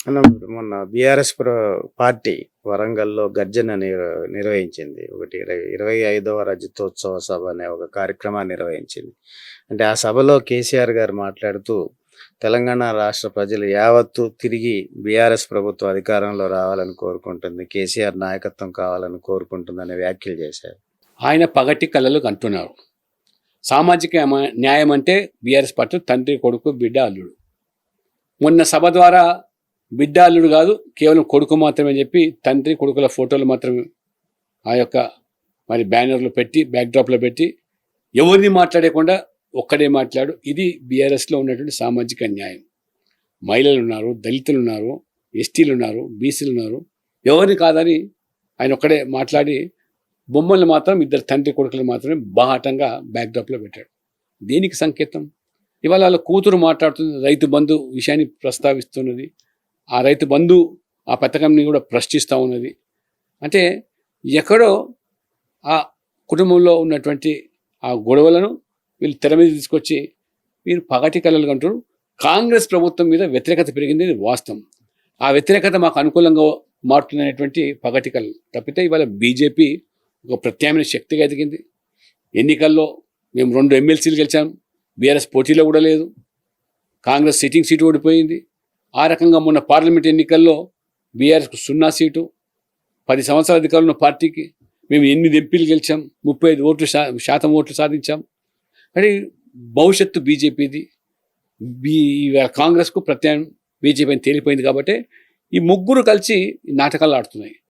మనం మొన్న BRS party వరంగల్‌లో గర్జన నిర్వహించింది. ఒకటి 25వ రజతోత్సవ సభ అనే ఒక కార్యక్రమాన్ని నిర్వహించింది. అంటే ఆ సభలో కేసీఆర్ గారు మాట్లాడుతూ, తెలంగాణ రాష్ట్ర ప్రజలు యావత్తు తిరిగి బీఆర్ఎస్ ప్రభుత్వం అధికారంలో రావాలని కోరుకుంటుంది. కేసీఆర్ నాయకత్వం కావాలని కోరుకుంటుందనే వ్యాఖ్యలు చేశారు. ఆయన పగటి కలలు కంటున్నారు. సామాజిక న్యాయం అంటే బీఆర్ఎస్ పార్టీ తండ్రి, కొడుకు, బిడ్డ, అల్లుడు. మొన్న సభ ద్వారా బిడ్డ, అల్లుడు కాదు, కేవలం కొడుకు మాత్రమే చెప్పి తండ్రి, కొడుకుల ఫోటోలు మాత్రమే ఆ యొక్క మరి బ్యానర్లు పెట్టి, బ్యాక్డ్రాప్లో పెట్టి ఎవరిని మాట్లాడకుండా ఒక్కడే మాట్లాడు. ఇది బీఆర్ఎస్లో ఉన్నటువంటి సామాజిక న్యాయం. మహిళలు ఉన్నారు, దళితులు ఉన్నారు, ఎస్టీలు ఉన్నారు, బీసీలు ఉన్నారు. ఎవరిని కాదని ఆయన ఒక్కడే మాట్లాడి బొమ్మలు మాత్రం ఇద్దరు తండ్రి కొడుకులు మాత్రమే బాహటంగా బ్యాక్డ్రాప్లో పెట్టాడు. దేనికి సంకేతం? ఇవాళ వాళ్ళ కూతురు మాట్లాడుతుంది, రైతు బంధు విషయాన్ని ప్రస్తావిస్తున్నది. ఆ రైతు బంధు ఆ పథకంని కూడా ప్రశ్నిస్తూ ఉన్నది. అంటే ఎక్కడో ఆ కుటుంబంలో ఉన్నటువంటి ఆ గొడవలను వీళ్ళు తెర మీద తీసుకొచ్చి వీరు పగటి కళలు అంటారు. కాంగ్రెస్ ప్రభుత్వం మీద వ్యతిరేకత పెరిగింది, వాస్తవం. ఆ వ్యతిరేకత మాకు అనుకూలంగా మారుతున్నటువంటి పగటి కళలు తప్పితే ఇవాళ బీజేపీ ఒక ప్రత్యామ్నాయ శక్తిగా ఎదిగింది. ఎన్నికల్లో మేము 2 ఎమ్మెల్సీలు గెలిచాం, బీఆర్ఎస్ పోటీలో కూడా లేదు. కాంగ్రెస్ సిట్టింగ్ సీటు ఓడిపోయింది. ఆ రకంగా మొన్న పార్లమెంట్ ఎన్నికల్లో బీఆర్ఎస్కు 0 సీటు. 10 సంవత్సరాల అధికారంలో పార్టీకి మేము 8 ఎంపీలు గెలిచాం, 35% ఓట్లు సాధించాం. అంటే భవిష్యత్తు బీజేపీది. కాంగ్రెస్కు ప్రత్యామ్నాయం బీజేపీ అని తేలిపోయింది. కాబట్టి ఈ ముగ్గురు కలిసి నాటకాలు ఆడుతున్నాయి.